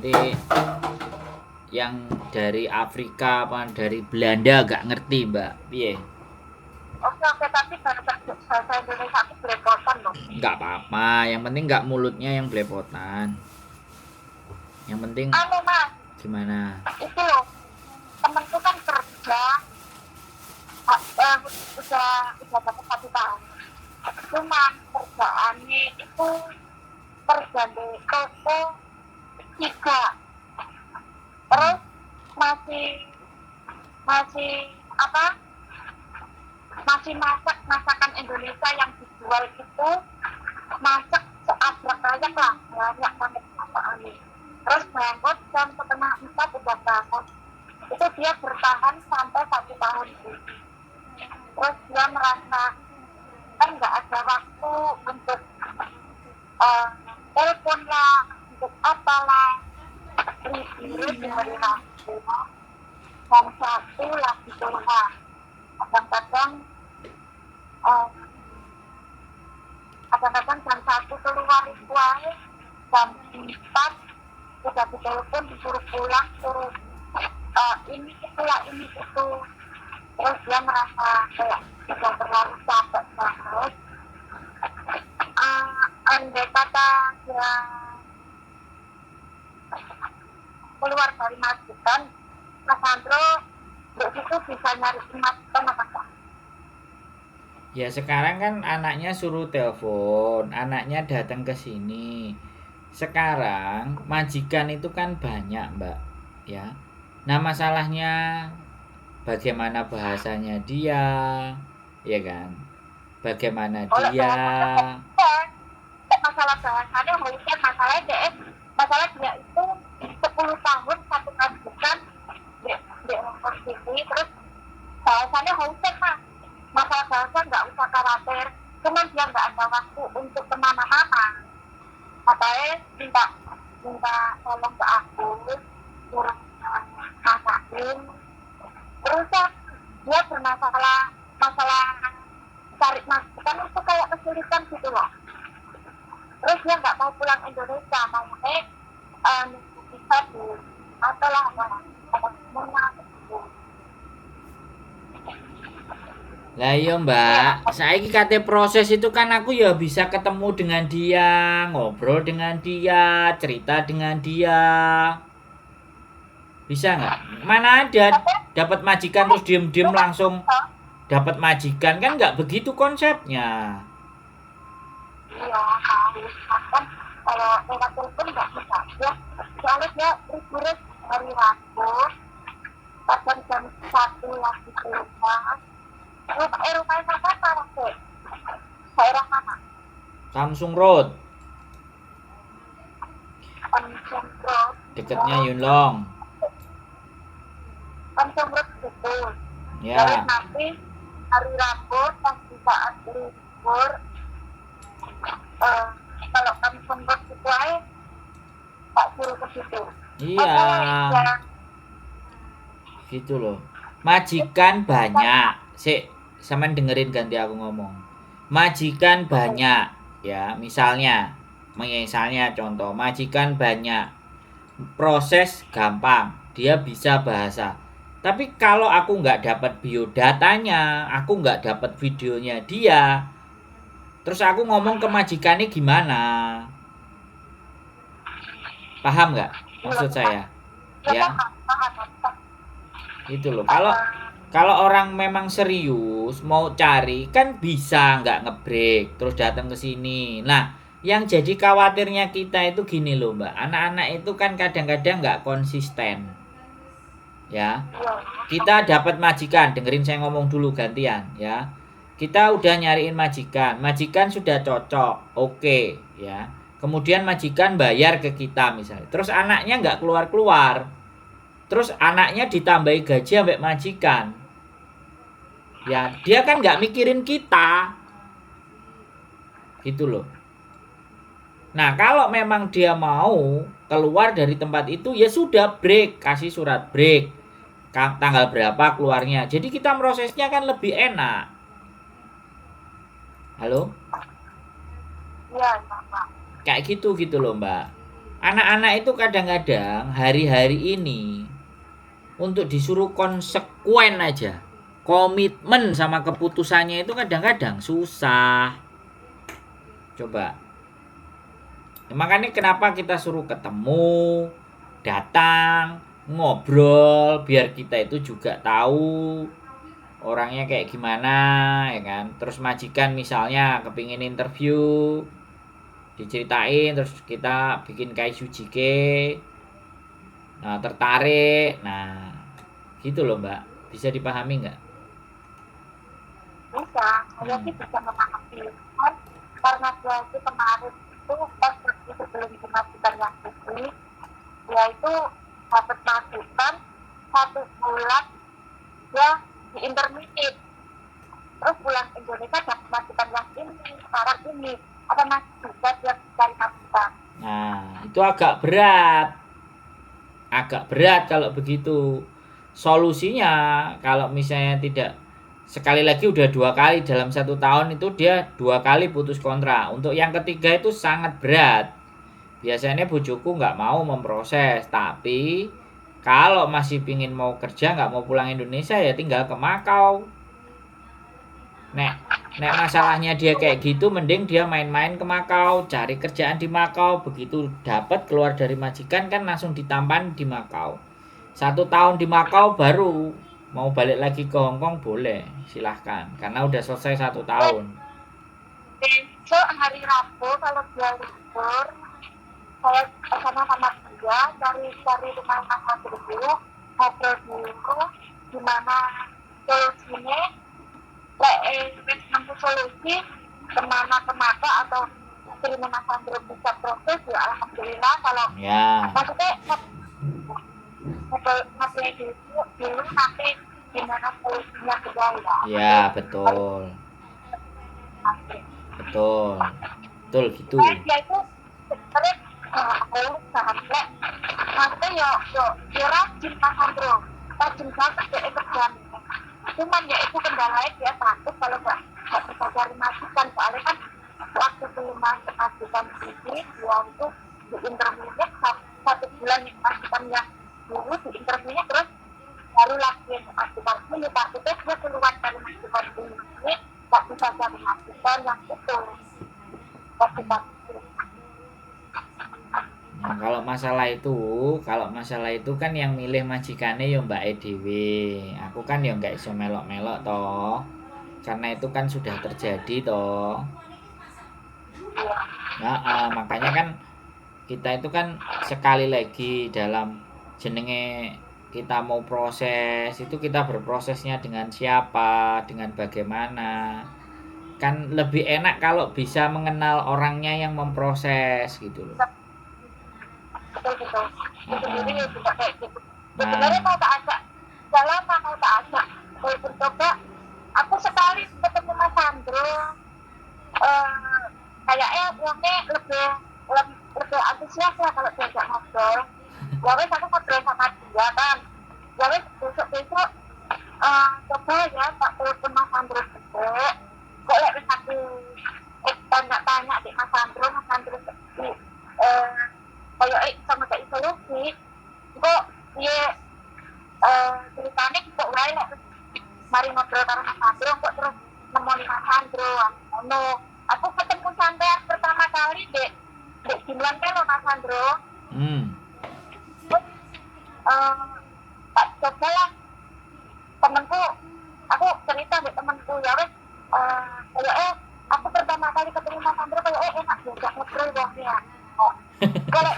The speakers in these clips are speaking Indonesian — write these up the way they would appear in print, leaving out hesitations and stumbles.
nanti yang dari Afrika apa dari Belanda gak ngerti Mbak. Piye? Oke, tapi bahasa Indonesia aku belepotan loh. Nggak apa-apa, yang penting nggak mulutnya yang belepotan. Yang penting Mas, gimana? itu loh, temenku kan kerja, udah dapat 1 tahun. Cuma kerjaannya itu kerja di toko 3. Terus masih masih apa? Masih masak masakan Indonesia yang dijual itu, masak seabrak-ayak lah, banyak banget masakannya. Terus bangun jam 3:30 udah bangun. Itu dia bertahan sampai 1 tahun ini. Terus dia merasa kan nggak ada waktu untuk telepon lah, untuk apalah, review di hari Rabu jam 1 lagi keluar. Kadang-kadang jam 1 keluar itu aja, jam 4 udah ditelepon disuruh pulang, suruh ini itu. Terus dia merasa kayak sudah terlalu capek banget. Andai kata dia keluar dari majikan, Mas Andro itu bisa nyari majikan apa enggak? Ya sekarang kan anaknya suruh telepon, anaknya datang ke sini. Sekarang majikan itu kan banyak Mbak, ya. Nah masalahnya bagaimana bahasanya dia, ya kan? Bagaimana dia? Masalah bahasanya mungkin masalah dia itu 10 tahun satu majikan di sini, terus bahasanya Hausen Mas. Masalah bahasa nggak usah khawatir, cuman dia nggak ada waktu untuk kemana-mana. Makanya minta tolong ke aku, suruh masakin. Terus dia bermasalah cari masakan itu kayak kesulitan gitu loh. Terus dia nggak mau pulang Indonesia, maunya bisa di apalah Lah iya Mbak, saiki kate proses itu kan aku ya bisa ketemu dengan dia, ngobrol dengan dia, cerita dengan dia. Bisa nggak? Mana ada dapat majikan terus diem-diem langsung dapat majikan, kan nggak begitu konsepnya. Iya, harus kan kalau lewat telepon nggak bisa ya. Soalnya dia urus hari Rabu, kadang jam 1 lagi keluar. Rumahnya mana sih? Daerah mana? Samsung Road, Samsung Road. deketnya Yunlong. Samsung Road itu. Ya. Terus nanti hari Rabu pas di saat libur, kalau Samsung Road itu aja tak suruh ke situ. Iya. Gitu loh. Majikan banyak. Sik, sampean dengerin ganti aku ngomong. Majikan banyak, ya. Misalnya contoh, majikan banyak. Proses gampang, dia bisa bahasa. Tapi kalau aku nggak dapat biodatanya, aku nggak dapat videonya dia, terus aku ngomong ke majikannya gimana? Paham nggak maksud saya? Ya, itu loh. Kalau orang memang serius mau cari kan bisa nggak ngebreak terus datang ke sini. Nah, yang jadi khawatirnya kita itu gini loh Mbak, anak-anak itu kan kadang-kadang nggak konsisten. Ya, kita dapat majikan, dengerin saya ngomong dulu gantian ya. Kita udah nyariin majikan sudah cocok, oke ya. Kemudian majikan bayar ke kita misalnya, terus anaknya nggak keluar-keluar, terus anaknya ditambahi gaji sampai majikan, ya dia kan nggak mikirin kita, gitu loh. Nah kalau memang dia mau keluar dari tempat itu ya sudah break, kasih surat break, tanggal berapa keluarnya, jadi kita prosesnya kan lebih enak. Halo? Iya, Pak. Kayak gitu loh Mbak. Anak-anak itu kadang-kadang hari-hari ini untuk disuruh konsekuen aja, komitmen sama keputusannya itu kadang-kadang susah. Coba. Makanya kenapa kita suruh ketemu, datang, ngobrol, biar kita itu juga tahu orangnya kayak gimana, ya kan. Terus majikan misalnya kepingin interview, diceritain, terus kita bikin kayak jike, nah tertarik, nah gitu loh mbak, bisa dipahami nggak? Bisa, saya sih bisa memahami. Kan karena dia itu kemarin itu pas lagi sebelum dimajukan yang publik, dia itu dapat masukan 1 bulan dia di intermediate. Terus pulang Indonesia dapat masukan yang ini, sekarang ini ada masih juga dia cari masukan. Nah itu agak berat kalau begitu. Solusinya kalau misalnya tidak, sekali lagi udah 2 kali dalam 1 tahun itu dia 2 kali putus kontrak. Untuk yang ketiga itu sangat berat. Biasanya bujuku nggak mau memproses, tapi kalau masih pingin mau kerja nggak mau pulang Indonesia ya tinggal ke Makau. Nek masalahnya dia kayak gitu, mending dia main-main ke Makau, cari kerjaan di Makau, begitu dapat keluar dari majikan kan langsung ditampan di Makau. 1 tahun di Makau baru mau balik lagi ke Hongkong boleh, silahkan, karena udah selesai 1 tahun. Besok hari Rabu kalau dia libur, saya sama dia cari rumah makan dulu, ngobrol dulu gimana solusinya, nemu solusi kemana kemana atau kirim makan dulu bisa proses ya alhamdulillah. Kalau Ya, maksudnya ngobrol dulu nanti gimana solusinya kedua ya betul, betul, betul gitu. dia itu sebenarnya sampai maksudnya ya rajin Mas Andro, rajin banget dia kerjaan. Cuman ya itu kendalanya dia takut kalau nggak bisa cari masukan, soalnya kan waktu belum masuk masukan ini dia itu di interviewnya 1 bulan masukannya dulu di interviewnya, terus baru lagi masukan ini takutnya dia keluar dari masukan ini nggak bisa cari masukan yang betul masukan. Nah, kalau masalah itu kan yang milih majikannya ya Mbak EDW. Aku kan ya nggak iso melok-melok toh. Karena itu kan sudah terjadi toh. Nah, makanya kan kita itu kan sekali lagi dalam jenenge kita mau proses itu kita berprosesnya dengan siapa, dengan bagaimana. Kan lebih enak kalau bisa mengenal orangnya yang memproses gitu loh. Gitu itu sendiri juga kayak gitu. Nah, Sebenarnya mau tak ajak jalan, mau tak ajak coba. Aku sekali ketemu Mas Sandro, kayaknya orangnya lebih antusias lah kalau diajak ngobrol. Ya wes aku ngobrol sama dia kan. Ya wes besok coba ya tak telepon Mas Sandro juga. Kok wes aku tanya-tanya di Mas Sandro kayak sama kayak solusi kok dia ceritanya kok wae mari ngobrol karo Mas Sandro kok terus nemoni Mas Sandro aku ketemu sampean pertama kali di Gimlan kan Mas Sandro. Tak coba lah temenku, aku cerita di temenku ya wes kayak aku pertama kali ketemu Mas Sandro kayak enak juga ngobrol wongnya. Kalau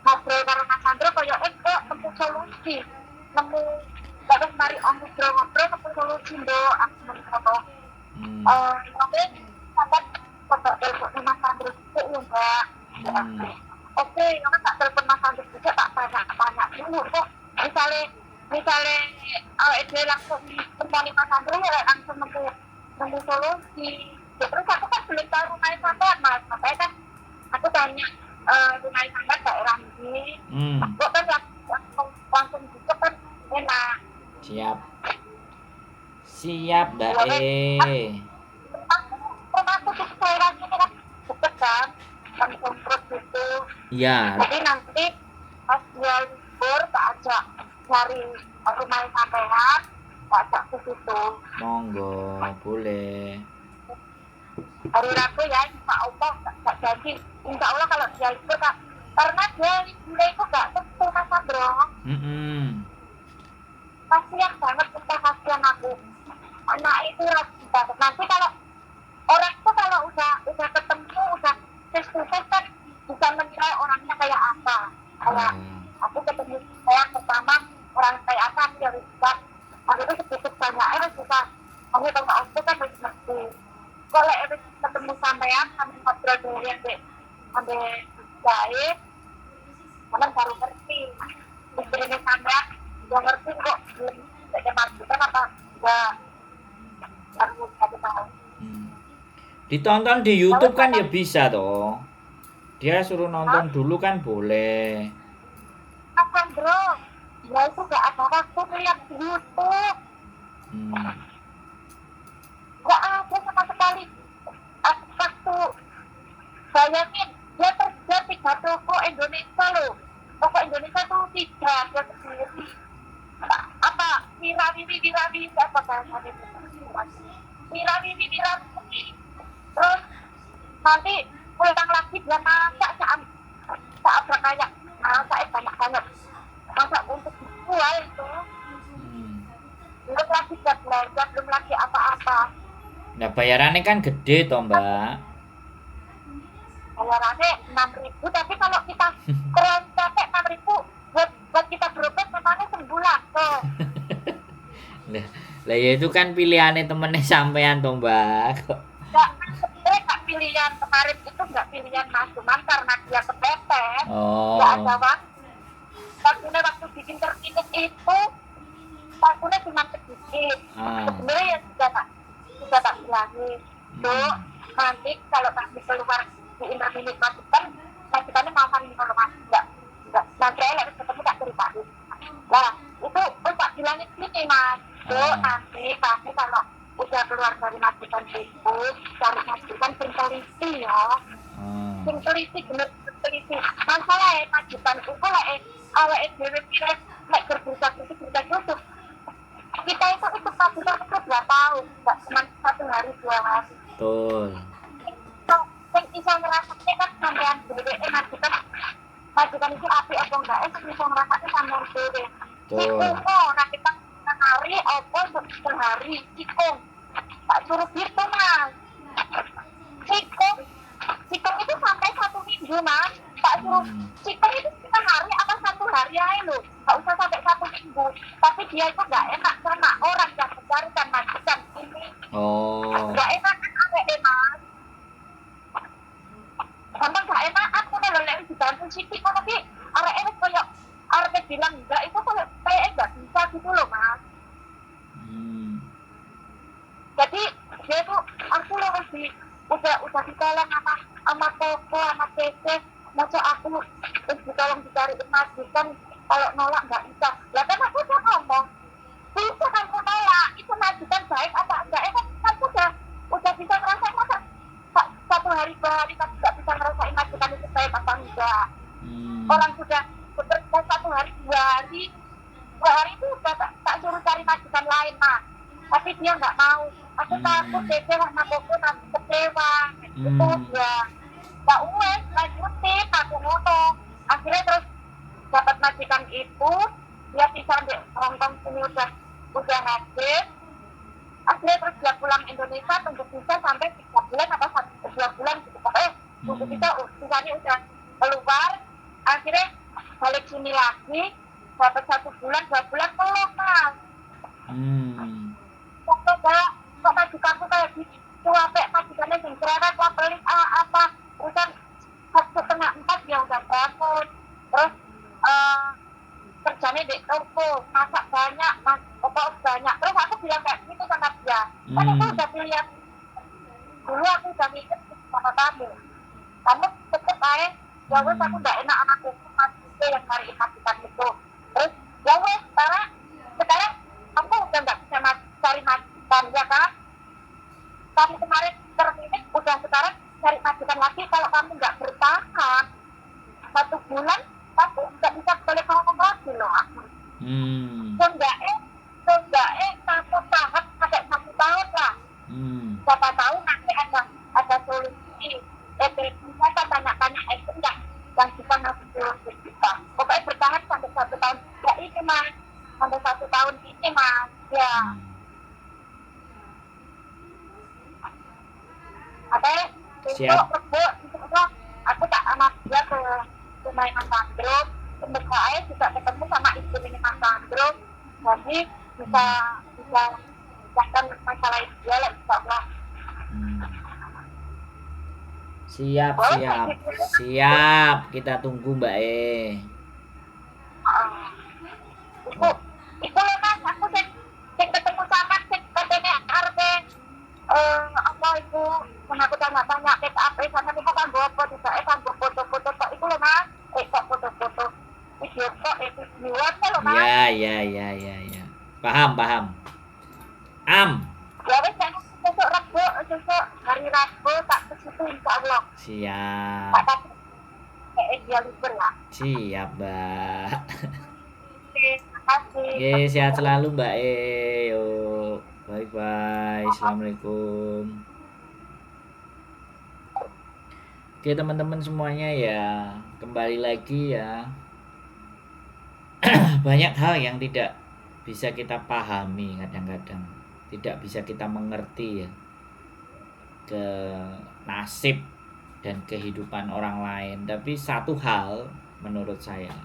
ngobrol karo Mas Sandro kayak kok nemu solusi, nemu terus mari ngobrol nemu solusi do aku mencoba. Sampai coba telepon Mas Sandro itu ya Mbak. Oke, karena tak telepon Mas Sandro juga tak tanya dulu kok misalnya dia langsung kembali Mas Sandro ya langsung nemu solusi. Terus aku kan belum tahu rumah sampean Mas, makanya kan aku tanya rumah sampean daerah ini. Kok kan langsung juga kan enak. Siap Mbak Termasuk daerah ini kan deket kan langsung terus gitu. Iya, Jadi nanti pas dia libur tak ajak nyari rumah sampean, tak ajak ke situ. monggo, boleh. Hari Rabu ya, insya Allah tak janji. Insya Allah kalau dia libur Kak, karena dia itu gak tentu Mas Bro. Mm-mm. Kasian banget kita, kasian aku. Anak itu rajin banget. Nanti kalau orang tuh kalau udah ketemu, udah face to face kan bisa menilai orangnya kayak apa. Kayak Ah, aku ketemu saya pertama orang kayak apa aku yang bisa. Aku itu sedikit banyaknya bisa. Aku kalau aku kan harus ngerti. Kalau ketemu sampean, kami ngobrol dulu yang sampai jahit, kalian baru ngerti. Istrinya sampean, udah ngerti kok belum tidak masukan apa enggak. Baru satu tahun. hmm. Ditonton di YouTube kan ya bisa toh. Dia suruh nonton dulu kan boleh. Apa bro? Ya itu gak ada waktu lihat di YouTube. Hmm. Gak ada sama sekali waktu. Bayangin, dia kerja 3 toko Indonesia loh. Toko Indonesia tuh 3, dia sendiri. Apa, wirawiri apa bahasanya itu? Wirawiri. Terus nanti pulang lagi dia masak saat berkayak. Masak banyak. Masak untuk dijual itu. Hmm. Belum lagi belanja, belum lagi apa-apa. Nah bayarannya kan gede toh mbak. Bayarannya 6.000, tapi kalau kita keren capek 6.000 buat kita berobat memangnya sebulan tuh. Lah ya itu kan pilihannya temennya sampean toh mbak. Nggak pilihan kemarin itu nggak pilihan Mas, cuman karena dia kepepet, nggak ada Oh. waktu bikin terkini itu waktunya cuma sedikit. Ah. Sebenarnya ya sudah tak bilangin. Tuh nanti kalau kami keluar di intermediate majikannya maafkan informasi nggak nanti harus ketemu tak ceritain. Nah itu tak bilangin sini Mas. Tuh nanti kami kalau udah keluar dari majikan itu cari majikan sing teliti ya. Sing teliti bener teliti. Masalah majikan itu lah awake dhewe pilih nek berbuka YouTube. Kita itu ikut majikan itu 2 tahun, nggak cuma 1 hari 2 hari. Betul. Yang bisa ngerasanya kan sampean dhewe majikan itu api apa enggak bisa ngerasanya sampean dhewe. Sikung nah kita hari apa sehari sikung. Tak suruh gitu Mas. Sikung itu sampai 1 minggu Mas. Tak suruh sikung itu kita hari apa 1 hari aja loh. Gak usah sampai 1 minggu. Tapi dia itu gak enak sama orang yang mencarikan majikan ini. Oh. Gak enak kan awake Mas. Gampang gak enak aku nih lho lek dibantu sithik ngono ki arek koyo arep bilang enggak itu kayak enggak bisa gitu loh Mas. Jadi dia tuh aku loh udah ditolong sama toko sama PC masa aku terus ditolong majikan kalau nolak nggak bisa. Lah kan aku udah ngomong bisa kamu nolak itu majikan baik apa enggak kan udah bisa ngerasain masa 1 hari 2 hari kan nggak bisa ngerasain majikan itu baik apa enggak. Orang sudah bekerja 1 hari 2 hari 2 hari itu udah tak suruh cari majikan lain Mas. Tapi dia nggak mau. Aku takut dia sama koko nanti kecewa. Itu ya nggak ues lanjutin aku ngomong. Akhirnya terus dapat majikan itu dia bisa di Hongkong sini udah habis. Akhirnya terus dia pulang Indonesia tunggu bisa sampai 3 bulan atau 2 bulan gitu. Tunggu bisa sisanya udah keluar. Akhirnya balik sini lagi dapat 1 bulan 2 bulan belum Mas. Kok majikanku kayak gitu sampai majikannya yang cerewet lah pelit apa urusan 3:30 dia udah bangun terus kerjanya di toko masak banyak banyak terus aku bilang kayak gitu sama dia kan aku udah pilihan dulu aku udah mikir sama kamu tetep aja ya wes aku gak enak anakku masih yang cari majikan itu terus ya wes sekarang aku udah gak bisa cari majikan ya kan kamu kemarin terpilih udah sekarang cari majikan lagi kalau kamu nggak bertahan 1 boleh ngomong lagi loh aku. Hmm. Seenggaknya satu tahap sampai 1 tahun lah. Hmm. Siapa tahu nanti ada solusi. Kita tanya-tanya itu yang bisa ngasih solusi kita. Pokoknya bertahan sampai 1 tahun. Ya ini mas, sampai 1 tahun ini mas. Ya. Ada Siap. besok aku tak anak dia ke rumah Mas Sandro. Semoga saya juga ketemu sama istrinya Mas Sandro. Jadi bisa kan masalah dia lah insya Allah. Hmm. Siap. Kita tunggu Mbak E. Itu loh mas, aku sing ketemu sama sing katanya arpe apa itu mengaku tanya TKP sana kita kan bawa foto tidak kan foto-foto kok itu loh mas kok foto-foto video kok itu videonya loh mas Ya. Paham. ya wes besok hari Rabu tak ke situ insya Allah Siap. tak kayak dia libur ya. Siap Mbak. Terima kasih. Oke, sehat selalu Mbak E. Yuk. Bye. Assalamualaikum. Oke teman-teman semuanya ya, kembali lagi ya. Banyak hal yang tidak bisa kita pahami kadang-kadang, tidak bisa kita mengerti ya, ke nasib dan kehidupan orang lain. Tapi satu hal menurut saya,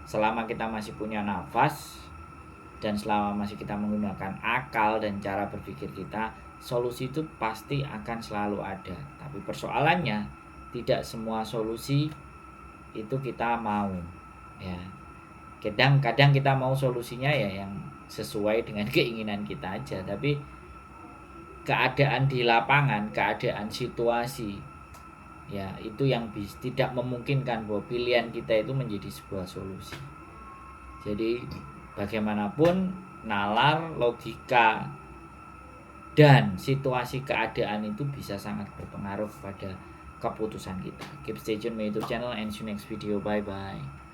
selama kita masih punya nafas dan selama masih kita menggunakan akal dan cara berpikir kita, solusi itu pasti akan selalu ada. Tapi persoalannya, tidak semua solusi itu kita mau ya. Kadang kita mau solusinya ya yang sesuai dengan keinginan kita aja, tapi keadaan di lapangan, keadaan situasi ya itu yang tidak memungkinkan bahwa pilihan kita itu menjadi sebuah solusi. Jadi bagaimanapun nalar, logika dan situasi keadaan itu bisa sangat berpengaruh pada keputusan kita. Keep stay tune my YouTube channel and see you next video. Bye.